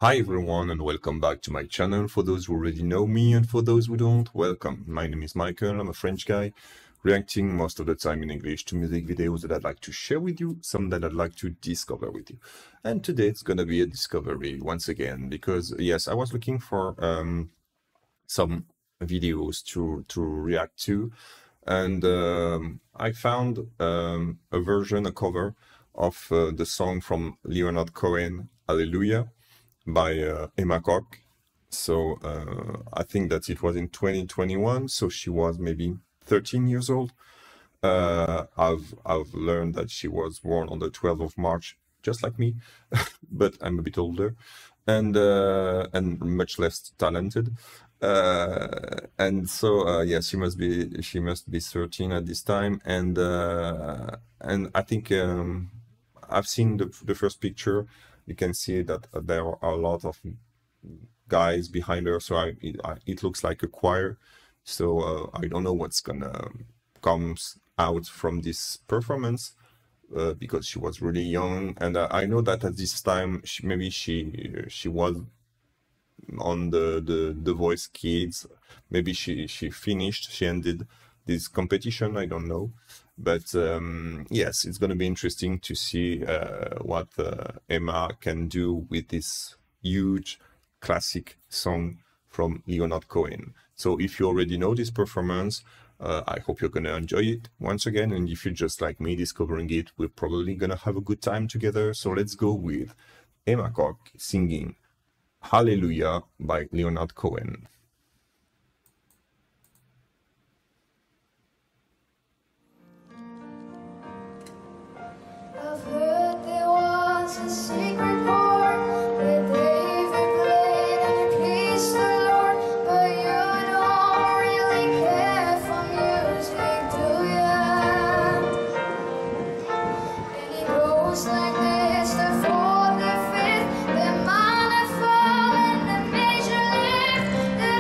Hi everyone and welcome back to my channel. For those who already know me and for those who don't, welcome. My name is Michael, I'm a French guy, reacting most of the time in English to music videos that I'd like to share with you, some that I'd like to discover with you. And today it's gonna be a discovery once again, because yes, I was looking for some videos to react to, and I found a version, a cover of the song from Leonard Cohen, Hallelujah, by Emma Koch. So I think that it was in 2021, so she was maybe 13 years old. I've learned that she was born on the 12th of March, just like me, but I'm a bit older and much less talented. And so yes, she must be 13 at this time, and I think I've seen the first picture. You can see that there are a lot of guys behind her, so it looks like a choir. So I don't know what's gonna comes out from this performance, because she was really young, and I know that at this time maybe she was on the Voice Kids. Maybe she ended this competition, I don't know. But yes, it's going to be interesting to see what Emma can do with this huge classic song from Leonard Cohen. So if you already know this performance, I hope you're going to enjoy it once again. And if you're just like me discovering it, we're probably going to have a good time together. So let's go with Emma Koch singing Hallelujah by Leonard Cohen. I've heard there was a secret chord where David played and it pleased the Lord, but you don't really care for music, do ya? And it goes like this: the fourth, the fifth, the minor fall, and the major lift, the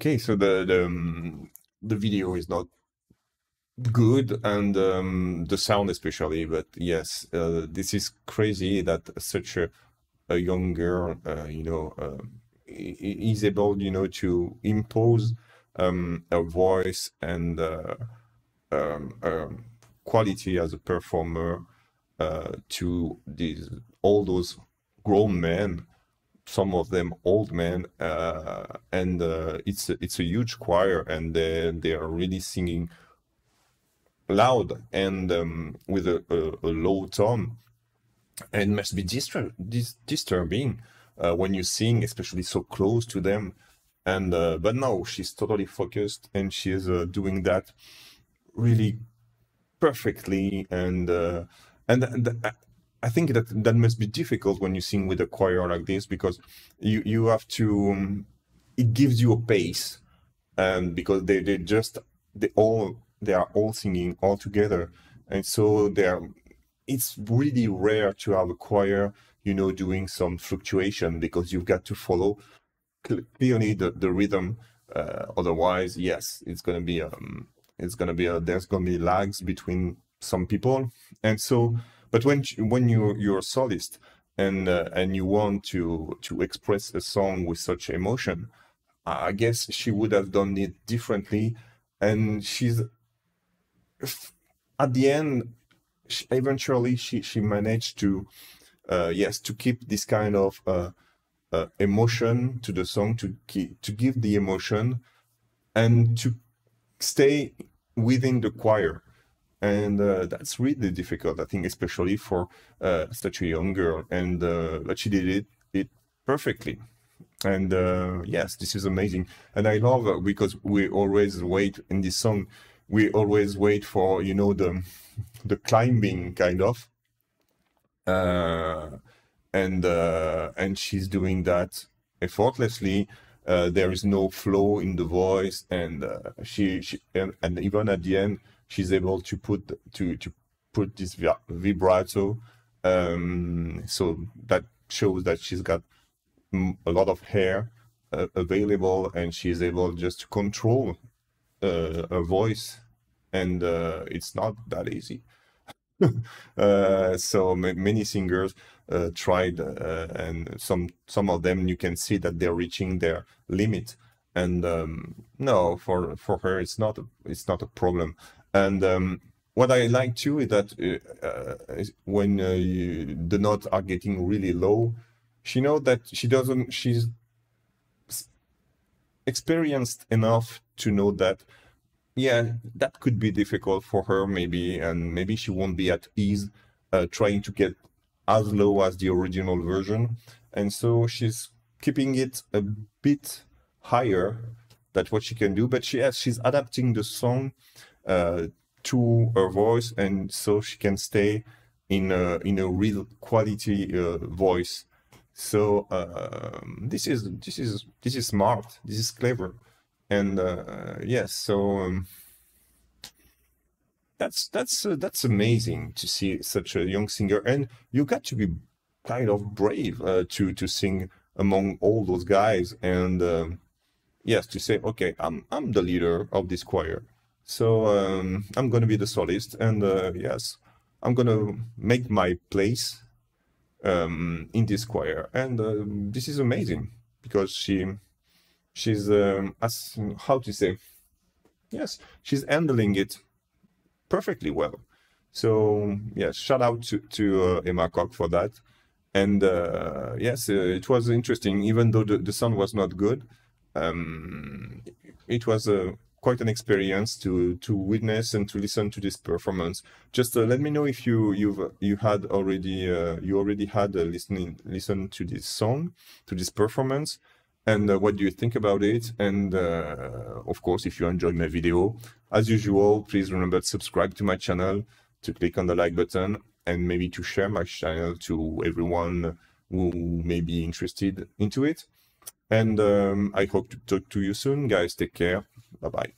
Okay, so the video is not good, and the sound especially, but yes, this is crazy that such a young girl, is able, to impose a voice and quality as a performer to all those grown men, some of them old men, and it's a huge choir, and they are really singing loud and with a low tone, and must be disturbing when you sing, especially so close to them. And but no, she's totally focused, and she's doing that really perfectly. And I think that must be difficult when you sing with a choir like this, because you have to it gives you a pace, and because they are all singing all together, and so it's really rare to have a choir, doing some fluctuation, because you've got to follow clearly the rhythm. Otherwise, yes, there's gonna be lags between some people, and so. But when you're a solist, and you want to express a song with such emotion, I guess she would have done it differently, and she's at the end. Eventually, she managed to to keep this kind of emotion to the song, to give the emotion, and to stay within the choir. And that's really difficult, I think, especially for such a young girl. And but she did it perfectly. And yes, this is amazing. And I love because we always wait in this song. We always wait for the climbing kind of, and she's doing that effortlessly. There is no flow in the voice, and and even at the end, she's able to put this vibrato, so that shows that she's got a lot of hair available, and she's able just to control her voice, and it's not that easy. So many singers tried, and some of them, you can see that they're reaching their limit, and no, for her it's not a problem. And what I like too is that when the notes are getting really low, she knows that she's experienced enough to know that, yeah, that could be difficult for her, maybe, and maybe she won't be at ease trying to get as low as the original version, and so she's keeping it a bit higher than what she can do, but she's adapting the song to her voice, and so she can stay in a real quality voice. So this is smart, this is clever, and yes, so that's amazing to see such a young singer, and you got to be kind of brave to sing among all those guys, and yes, to say, okay, I'm the leader of this choir, so I'm gonna be the solist, and yes, I'm gonna make my place in this choir, and this is amazing, because she's as how to say, yes, she's handling it perfectly well. So yes, shout out to Emma Koch for that. And yes, it was interesting, even though the sound was not good. It was quite an experience to witness and to listen to this performance. Just let me know if you already had listen to this song, to this performance, and what do you think about it? And of course, if you enjoyed my video, as usual, please remember to subscribe to my channel, to click on the like button, and maybe to share my channel to everyone who may be interested into it. And I hope to talk to you soon, guys. Take care. Bye bye.